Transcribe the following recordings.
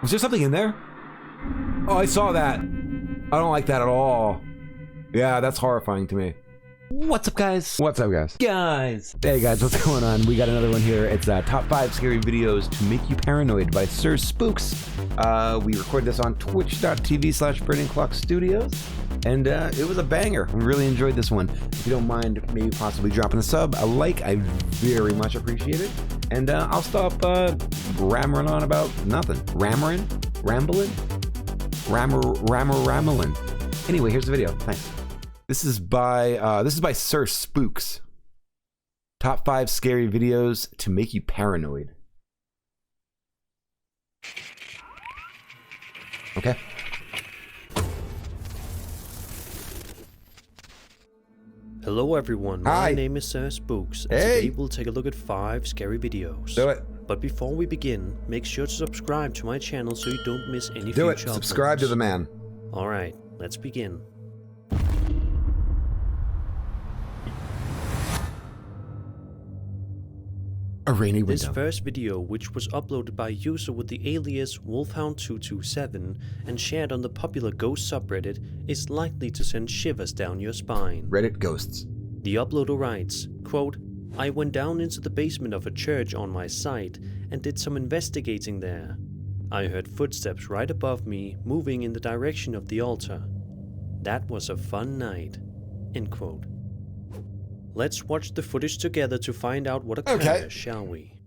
Was there something in there? Oh, I saw that. I don't like that at all. Yeah, that's horrifying to me. What's up, guys? What's up, guys? Hey, guys, what's going on? We got another one here. It's Top 5 Scary Videos to Make You Paranoid by Sir Spooks. We recorded this on twitch.tv/BurningClockStudios, and it was a banger. We really enjoyed this one. If you don't mind maybe possibly dropping a sub, a like, I very much appreciate it. And I'll stop rammering on about nothing. Rambling? Rambling. Anyway, here's the video. Thanks. This is by Sir Spooks. Top 5 scary videos to make you paranoid. Okay. Hello everyone, Hi. my name is Sir Spooks, and Hey. today we'll take a look at 5 scary videos. Do it. But before we begin, make sure to subscribe to my channel so you don't miss any Do it. future Subscribe to the man. Alright, let's begin. A rainy This window. first video, which was uploaded by a user with the alias Wolfhound227 and shared on the popular ghost subreddit, is likely to send shivers down your spine. Reddit ghosts. The uploader writes, quote, I went down into the basement of a church on my site and did some investigating there. I heard footsteps right above me moving in the direction of the altar. That was a fun night. End quote. Let's watch the footage together to find out what occurred, Okay. shall we?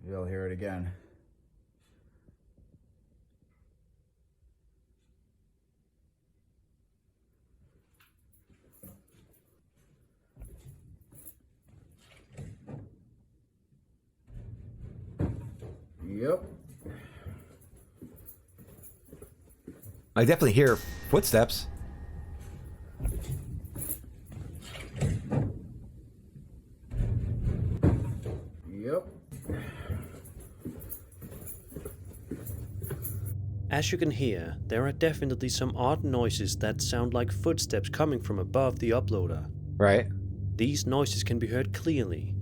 You'll hear it again. Yep. I definitely hear footsteps. Yep. As you can hear, there are definitely some odd noises that sound like footsteps coming from above the uploader. Right. These noises can be heard clearly,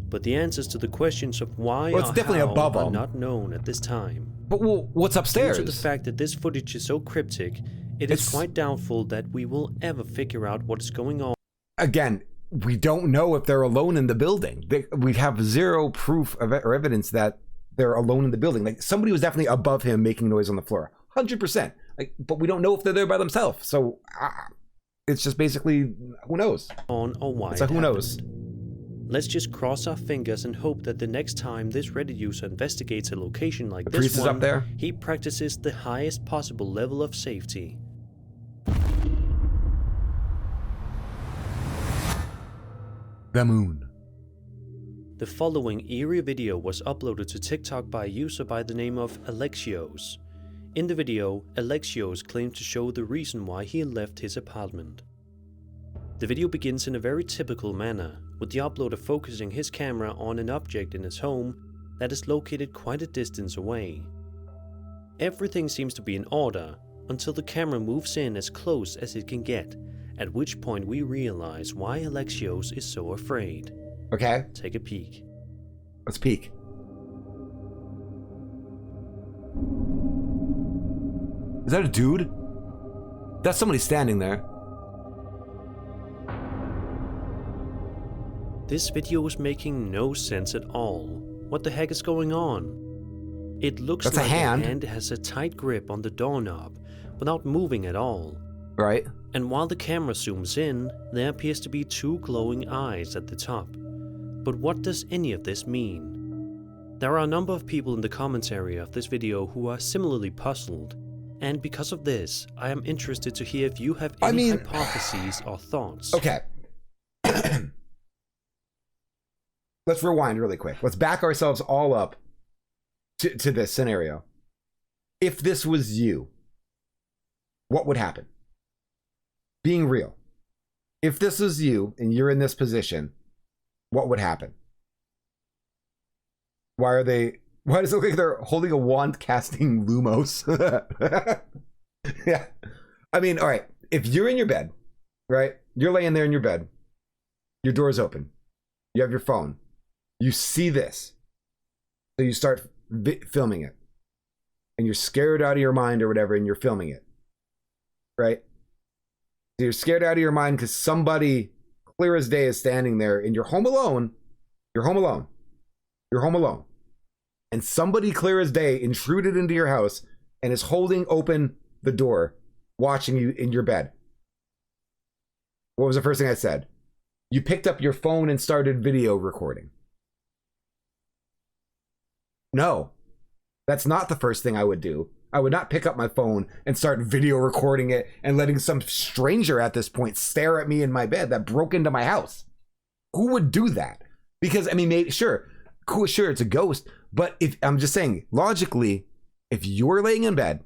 but the answers to the questions of why Well, it's or definitely how above are them. not known at this time. But well, what's upstairs? Due to the fact that this footage is so cryptic, it is It's- quite doubtful that we will ever figure out what is going on. Again, we don't know if they're alone in the building. We have zero proof or evidence that they're alone in the building. Like, somebody was definitely above him making noise on the floor. 100%. Like, but we don't know if they're there by themselves. So it's just basically, who knows? Or why It's a it who knows. happened. Let's just cross our fingers and hope that the next time this Reddit user investigates a location like The this priest is one, up there. he practices the highest possible level of safety. The moon. The following eerie video was uploaded to TikTok by a user by the name of Alexios. In the video, Alexios claimed to show the reason why he left his apartment. The video begins in a very typical manner, with the uploader focusing his camera on an object in his home that is located quite a distance away. Everything seems to be in order until the camera moves in as close as it can get, at which point we realize why Alexios is so afraid. Okay, Take a peek. let's peek. Is that a dude? That's somebody standing there. This video is making no sense at all. What the heck is going on? It looks That's a like hand. a hand has a tight grip on the doorknob without moving at all. Right? And while the camera zooms in, there appears to be 2 glowing eyes at the top. But what does any of this mean? There are a number of people in the comments area of this video who are similarly puzzled, and because of this, I am interested to hear if you have any hypotheses or thoughts. Okay. Let's rewind really quick. Let's back ourselves all up to this scenario. If this was you, what would happen? Being real. If this was you and you're in this position, what would happen? Why does it look like they're holding a wand casting Lumos? Yeah. I mean, all right. If you're in your bed, right? You're laying there in your bed. Your door's open. You have your phone. You see this. So you start filming it. and you're scared out of your mind or whatever, and you're filming it, right? So you're scared out of your mind because somebody clear as day is standing there, and you're home alone. You're home alone. You're home alone. And somebody clear as day intruded into your house and is holding open the door, watching you in your bed. What was the first thing I said? You picked up your phone and started video recording. No, that's not the first thing I would do. I would not pick up my phone and start video recording it and letting some stranger at this point stare at me in my bed that broke into my house. Who would do that? Because, I mean, maybe, sure, cool, sure, it's a ghost. But if I'm just saying, logically, if you're laying in bed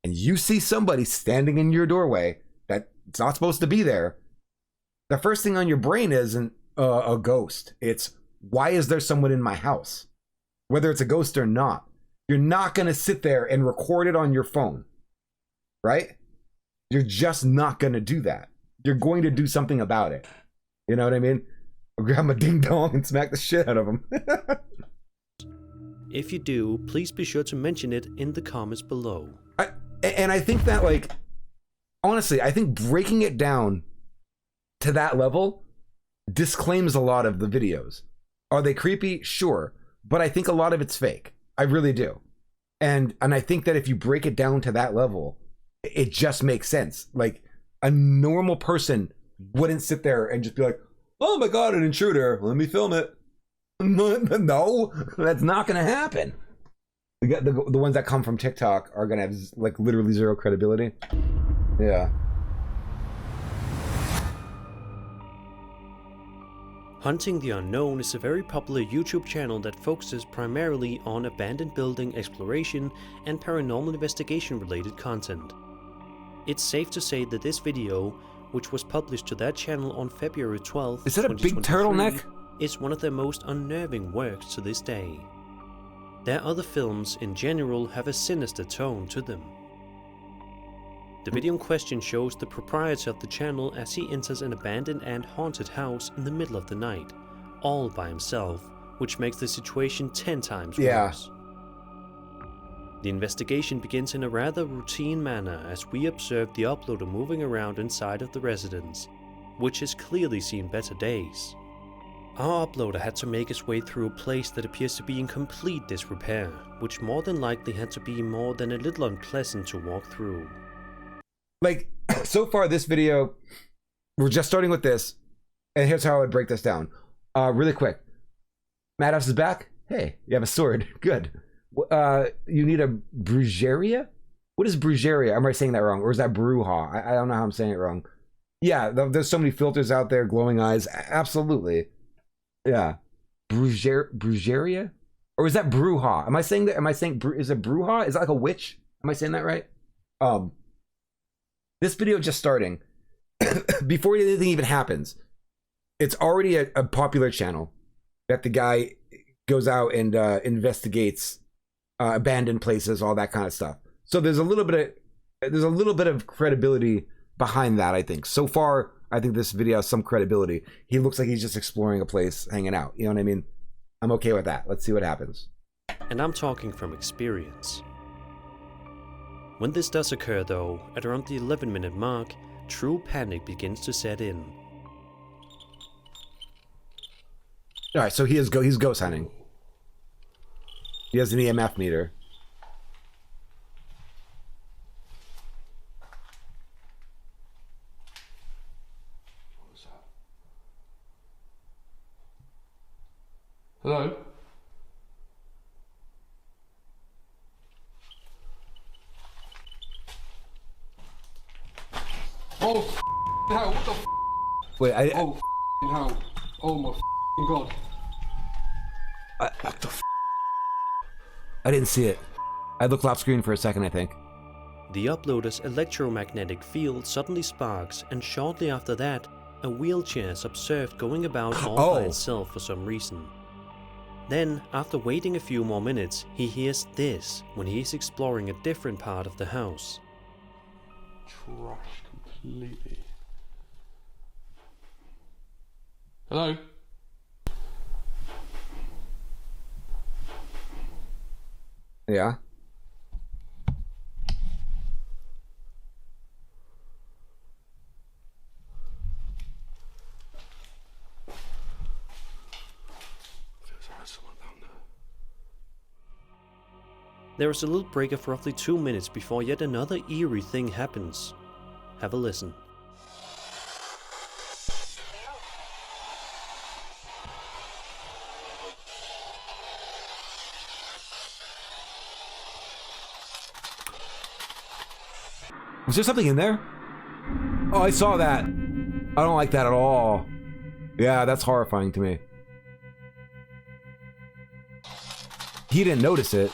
and you see somebody standing in your doorway that's not supposed to be there, the first thing on your brain isn't a ghost. It's, why is there someone in my house? Whether it's a ghost or not. You're not going to sit there and record it on your phone, right? You're just not going to do that. You're going to do something about it. You know what I mean? I'll grab my ding dong and smack the shit out of him. If you do, please be sure to mention it in the comments below. And I think that, like, honestly, I think breaking it down to that level disclaims a lot of the videos. Are they creepy? Sure. But I think a lot of it's fake. I really do. And I think that if you break it down to that level, it just makes sense. Like, a normal person wouldn't sit there and just be like, oh my God, an intruder, let me film it. No, that's not going to happen. The ones that come from TikTok are going to have, like, literally zero credibility. Yeah. Hunting the Unknown is a very popular YouTube channel that focuses primarily on abandoned building exploration and paranormal investigation related content. It's safe to say that this video, which was published to that channel on February 12th, is that a big turtleneck? Is one of their most unnerving works to this day. Their other films in general have a sinister tone to them. The video in question shows the proprietor of the channel as he enters an abandoned and haunted house in the middle of the night, all by himself, which makes the situation 10 times worse. The investigation begins in a rather routine manner as we observe the uploader moving around inside of the residence, which has clearly seen better days. Our uploader had to make his way through a place that appears to be in complete disrepair, which more than likely had to be more than a little unpleasant to walk through. Like, so far this video, we're just starting with this, and here's how I would break this down. Really quick. Madhouse is back. Hey, you have a sword. Good. You need a brujeria? What is brujeria? Am I saying that wrong? Or is that bruja? I don't know how I'm saying it wrong. Yeah, there's so many filters out there, glowing eyes. Absolutely. Yeah. Brujeria? Or is that bruja? Am I saying that? Am I saying, is it bruja? Is that like a witch? Am I saying that right? This video just starting, before anything even happens, it's already a popular channel that the guy goes out and investigates abandoned places, all that kind of stuff. So there's a little bit of credibility behind that, I think. So far, I think this video has some credibility. He looks like he's just exploring a place, hanging out. You know what I mean? I'm okay with that. Let's see what happens. And I'm talking from experience. When this does occur though, at around the 11-minute mark, true panic begins to set in. Alright, so he's ghost hunting. He has an EMF meter. What's that? Hello? Oh, hell, what the Wait, Oh, hell. Oh my God. What the I didn't see it. I looked off screen for a second, I think. The uploader's electromagnetic field suddenly sparks, and shortly after that, a wheelchair is observed going about all by itself for some reason. Then, after waiting a few more minutes, he hears this when he is exploring a different part of the house. Trash completely. Hello? Yeah. There is a little break of roughly 2 minutes before yet another eerie thing happens. Have a listen. Was there something in there? Oh, I saw that. I don't like that at all. Yeah, that's horrifying to me. He didn't notice it.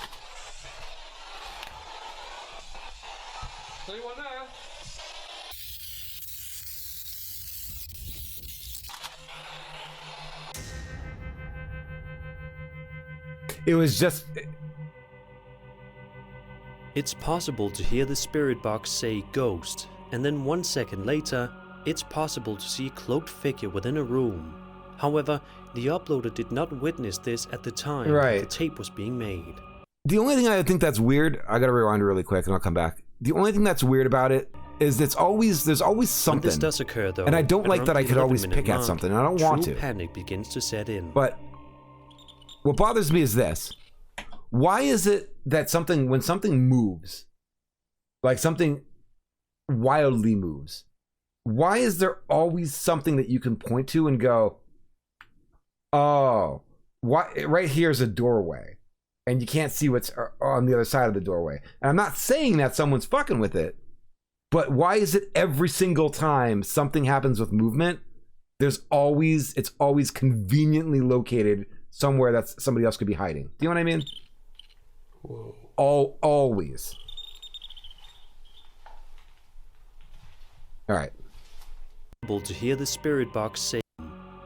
Anyone there? It was just... It's possible to hear the spirit box say ghost, and then 1 second later, it's possible to see a cloaked figure within a room. However, the uploader did not witness this at the time that the tape was being made. The only thing I think that's weird, I gotta rewind really quick and I'll come back. The only thing that's weird about it is there's always something. When this does occur though, and I don't like that I could always pick at something, and I don't want to. Panic begins to set in. But what bothers me is this. Why is it that when something moves, like something wildly moves, why is there always something that you can point to and go, oh, right here's a doorway, and you can't see what's on the other side of the doorway. And I'm not saying that someone's fucking with it, but why is it every single time something happens with movement, it's always conveniently located somewhere that somebody else could be hiding? Do you know what I mean? Whoa. Always. All right. To hear the spirit box say.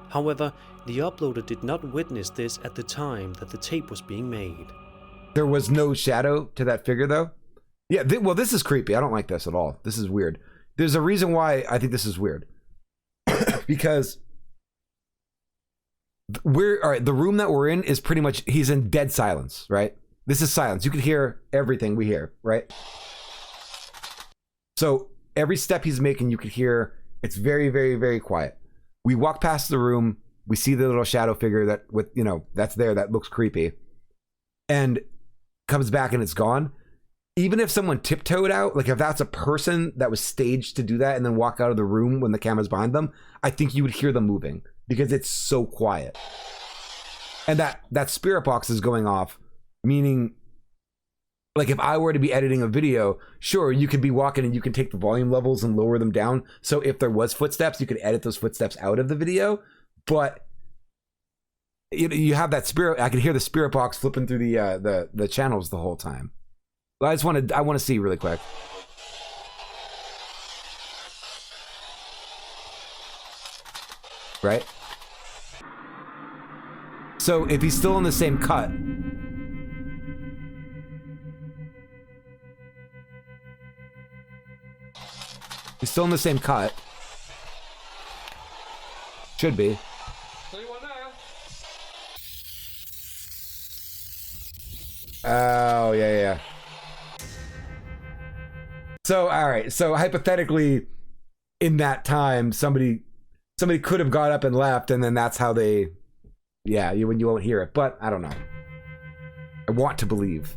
However, the uploader did not witness this at the time that the tape was being made. There was no shadow to that figure, though? Yeah, well, this is creepy. I don't like this at all. This is weird. There's a reason why I think this is weird. Because the room that we're in is pretty much, he's in dead silence, right? This is silence. You can hear everything we hear, right? So every step he's making, you could hear. It's very, very, very quiet. We walk past the room. We see the little shadow figure that's there, that looks creepy, and comes back and it's gone. Even if someone tiptoed out, like if that's a person that was staged to do that and then walk out of the room when the camera's behind them, I think you would hear them moving because it's so quiet. And that spirit box is going off, meaning, like if I were to be editing a video, sure, you could be walking and you can take the volume levels and lower them down. So if there was footsteps, you could edit those footsteps out of the video. But you have that spirit. I could hear the spirit box flipping through the channels the whole time. I want to see really quick. Right? So if he's still in the same cut, he's still in the same cut. Should be. Anyone there? Oh, yeah. So, all right. So hypothetically, in that time, somebody could have got up and left, and then that's how they, you won't hear it. But I don't know. I want to believe.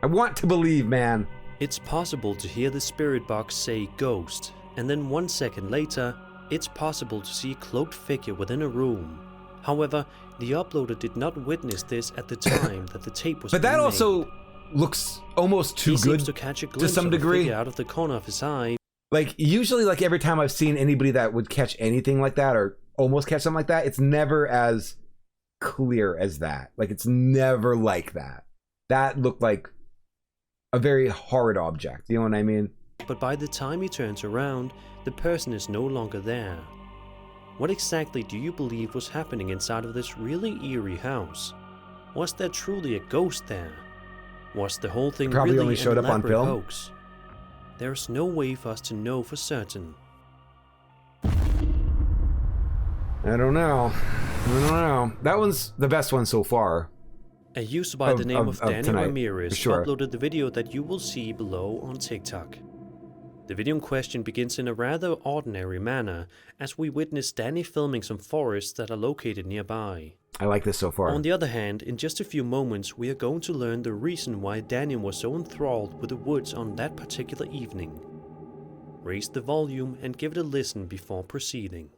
Man. It's possible to hear the spirit box say ghost, and then 1 second later, it's possible to see a cloaked figure within a room. However, the uploader did not witness this at the time that the tape was being made. But that also looks almost too good to catch a glimpse to some of a degree. figure out of the corner of his eye. Like usually, like every time I've seen anybody that would catch anything like that or almost catch something like that, it's never as clear as that. Like it's never like that. That looked like a very hard object. You know what I mean? But by the time he turns around, the person is no longer there. What exactly do you believe was happening inside of this really eerie house? Was there truly a ghost there? Was the whole thing Probably really only showed an up on elaborate film. hoax? There's no way for us to know for certain. I don't know. That one's the best one so far. A user by the name of Danny tonight, Ramirez for sure. uploaded the video that you will see below on TikTok. The video in question begins in a rather ordinary manner as we witness Danny filming some forests that are located nearby. I like this so far. On the other hand, in just a few moments we are going to learn the reason why Daniel was so enthralled with the woods on that particular evening. Raise the volume and give it a listen before proceeding.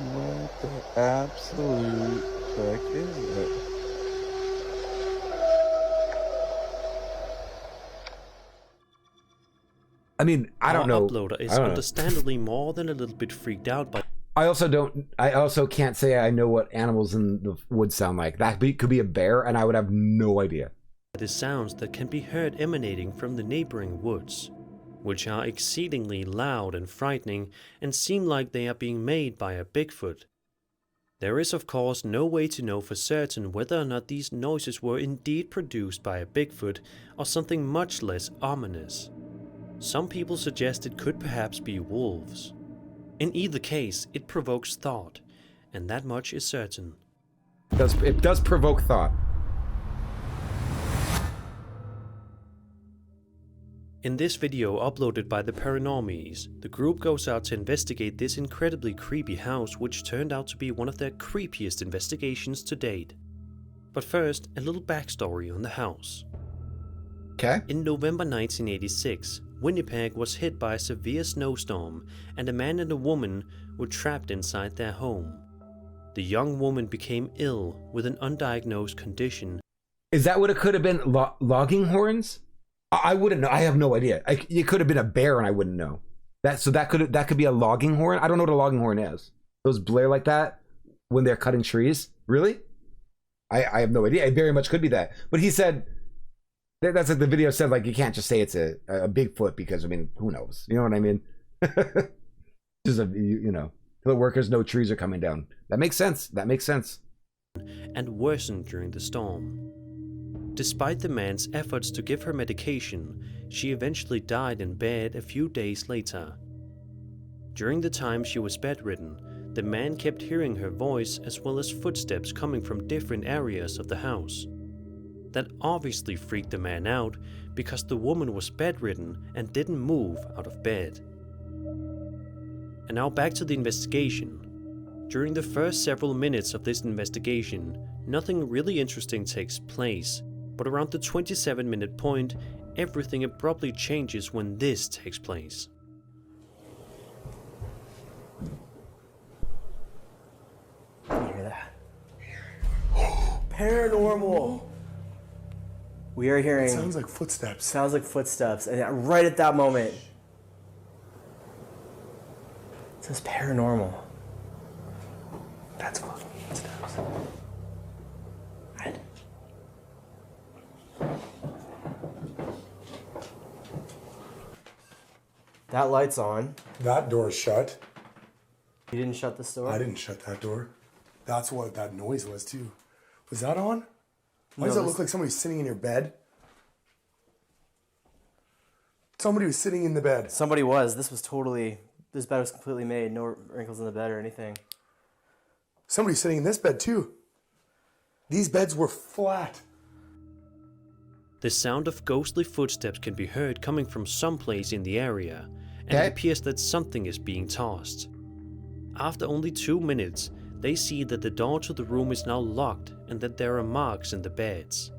What the absolute heck is it? I mean, I don't know. Our uploader is understandably more than a little bit freaked out by I also can't say I know what animals in the woods sound like. Could be a bear, and I would have no idea. the sounds that can be heard emanating from the neighboring woods, which are exceedingly loud and frightening and seem like they are being made by a Bigfoot. There is of course no way to know for certain whether or not these noises were indeed produced by a Bigfoot or something much less ominous. Some people suggest it could perhaps be wolves. In either case, it provokes thought, and that much is certain. It does provoke thought. In this video uploaded by the Paranormies, the group goes out to investigate this incredibly creepy house, which turned out to be one of their creepiest investigations to date. But first, a little backstory on the house. Okay. In November 1986, Winnipeg was hit by a severe snowstorm, and a man and a woman were trapped inside their home. The young woman became ill with an undiagnosed condition. Is that what it could have been? Logging horns? I wouldn't know. I have no idea. It could have been a bear, and I wouldn't know. That could be a logging horn. I don't know what a logging horn is. Those blare like that when they're cutting trees. Really? I have no idea. It very much could be that. But he said that's like the video said. Like you can't just say it's a Bigfoot because I mean who knows? You know what I mean? Just the workers know trees are coming down. That makes sense. And worsened during the storm. Despite the man's efforts to give her medication, she eventually died in bed a few days later. During the time she was bedridden, the man kept hearing her voice as well as footsteps coming from different areas of the house. That obviously freaked the man out because the woman was bedridden and didn't move out of bed. And now back to the investigation. During the first several minutes of this investigation, nothing really interesting takes place. But around the 27-minute point, everything abruptly changes when this takes place. You hear that? Paranormal! We are hearing... It sounds like footsteps. Sounds like footsteps. And right at that moment... It says paranormal. That's fucking footsteps. Right. That light's on. That door's shut. You didn't shut this door? I didn't shut that door. That's what that noise was too. Was that on? Why does No, that look this- like somebody's sitting in your bed? Somebody was sitting in the bed. Somebody was. This bed was completely made. No wrinkles in the bed or anything. Somebody's sitting in this bed too. These beds were flat. The sound of ghostly footsteps can be heard coming from someplace in the area, and Okay. it appears that something is being tossed. After only 2 minutes, they see that the door to the room is now locked and that there are marks in the beds.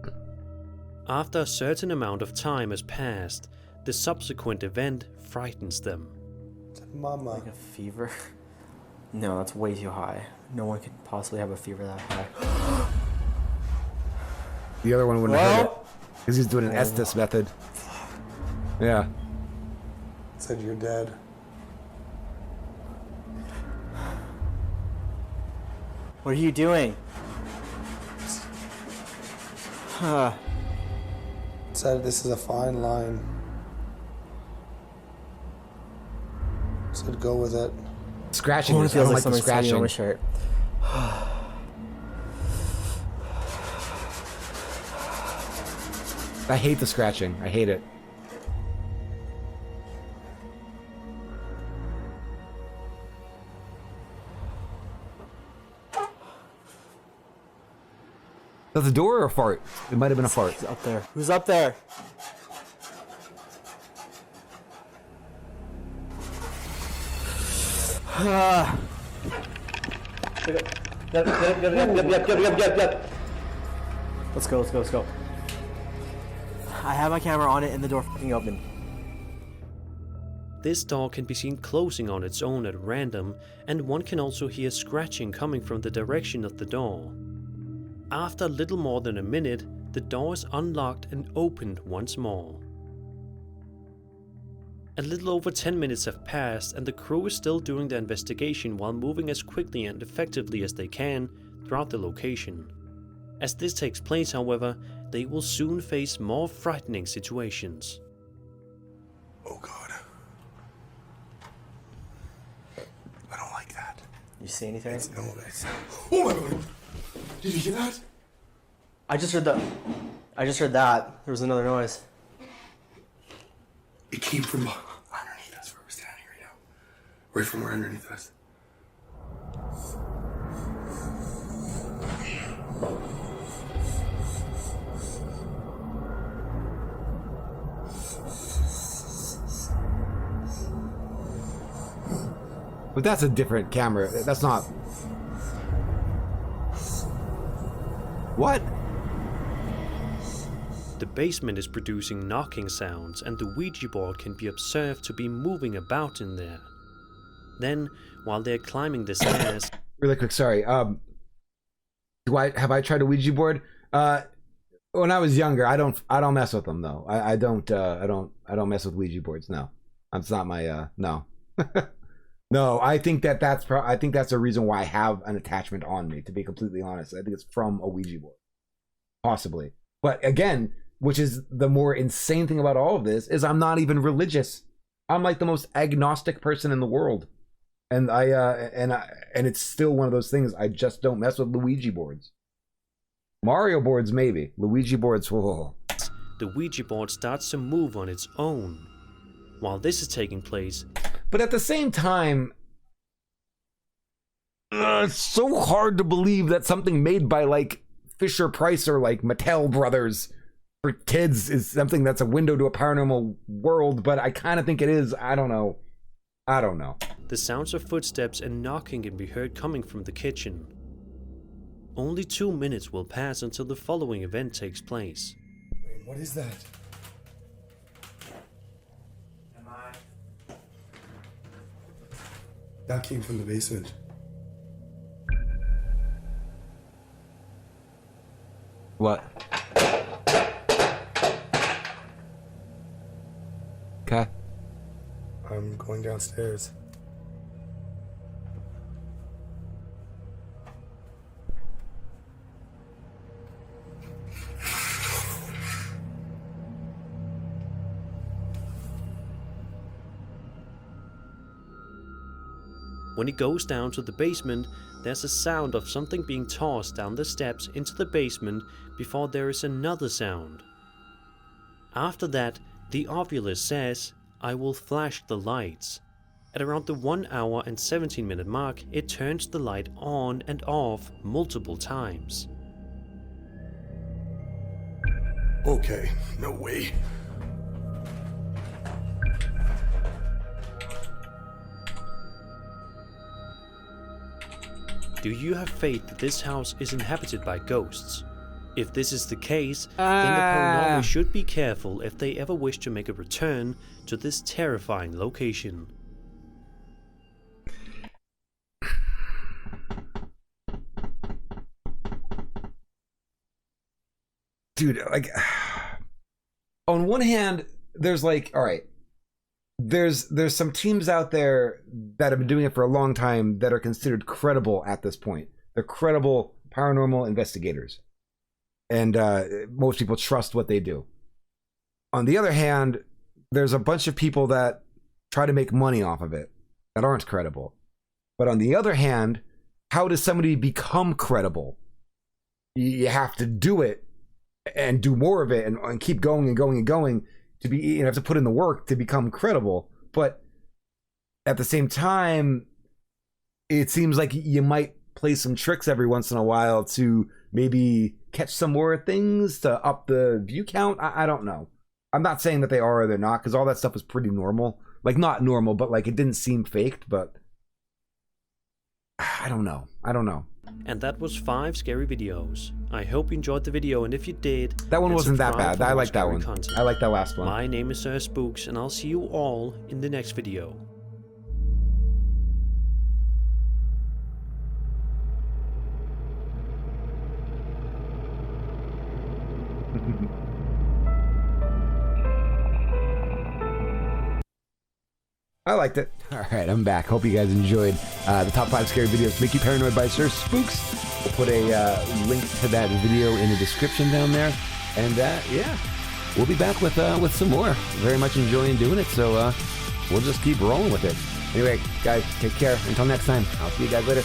After a certain amount of time has passed, the subsequent event frightens them. Mama. Like a fever? No, that's way too high. No one could possibly have a fever that high. The other one wouldn't have heard it because he's doing an Estes method. Yeah. Said you're dead. What are you doing? Said this is a fine line. Said go with it. Scratching. Oh, I it feels don't like like the somebody's tugging on my scratching. shirt. I hate the scratching. I hate it. That's a door or a fart? It might have been a fart. Who's up there? Who's up there? Let's go, let's go, let's go. I have my camera on it and the door fucking open. This door can be seen closing on its own at random, and one can also hear scratching coming from the direction of the door. After little more than a minute, the door is unlocked and opened once more. A little over 10 minutes have passed, and the crew is still doing their investigation while moving as quickly and effectively as they can throughout the location. As this takes place, however, they will soon face more frightening situations. Oh God. I don't like that. You see anything? No, it's... Oh my God. Did you hear that? I just heard that. There was another noise. It came from underneath us where we're standing right now. Right from where underneath us. But that's a different camera. That's not... What? The basement is producing knocking sounds, and the Ouija board can be observed to be moving about in there. Then, while they're climbing the stairs... Really quick, sorry. Have I tried a Ouija board? When I was younger, I don't mess with them though. I don't mess with Ouija boards. No, that's not my no. No, I think that's the reason why I have an attachment on me. To be completely honest, I think it's from a Ouija board, possibly. But again, which is the more insane thing about all of this, is I'm not even religious. I'm like the most agnostic person in the world, and and it's still one of those things. I just don't mess with Ouija boards. Mario boards maybe. Ouija boards. Whoa. The Ouija board starts to move on its own. While this is taking place, but at the same time, it's so hard to believe that something made by like Fisher Price or like Mattel Brothers for kids is something that's a window to a paranormal world, but I kind of think it is. I don't know. The sounds of footsteps and knocking can be heard coming from the kitchen. Only 2 minutes will pass until the following event takes place. Wait, what is that? That came from the basement. What? Okay. I'm going downstairs. When he goes down to the basement, there's a sound of something being tossed down the steps into the basement before there is another sound. After that, the ovulus says, "I will flash the lights." At around the 1 hour and 17 minute mark, it turns the light on and off multiple times. Okay, no way. Do you have faith that this house is inhabited by ghosts? If this is the case, then the paranormal should be careful if they ever wish to make a return to this terrifying location. Dude, like, on one hand, there's like, all right, there's some teams out there that have been doing it for a long time that are considered credible at this point. They're credible paranormal investigators, and most people trust what they do. On the other hand, there's a bunch of people that try to make money off of it that aren't credible. But on the other hand, how does somebody become credible? You have to do it and do more of it and keep going and going and going to be, you have to put in the work to become credible. But at the same time, it seems like you might play some tricks every once in a while to maybe catch some more things to up the view count. I don't know. I'm not saying that they are or they're not, because all that stuff was pretty normal. Like, not normal, but like it didn't seem faked, but I don't know. And that was 5 scary videos. I hope you enjoyed the video, and if you did, That one then wasn't that subscribe bad. for I more like that scary one. content. I like that last one. My name is Spooks, and I'll see you all in the next video. I liked it. All right, I'm back. Hope you guys enjoyed the top 5 scary videos to make you paranoid by Sir Spooks. We'll put a link to that video in the description down there. And yeah, we'll be back with some more. Very much enjoying doing it, so we'll just keep rolling with it. Anyway, guys, take care. Until next time, I'll see you guys later.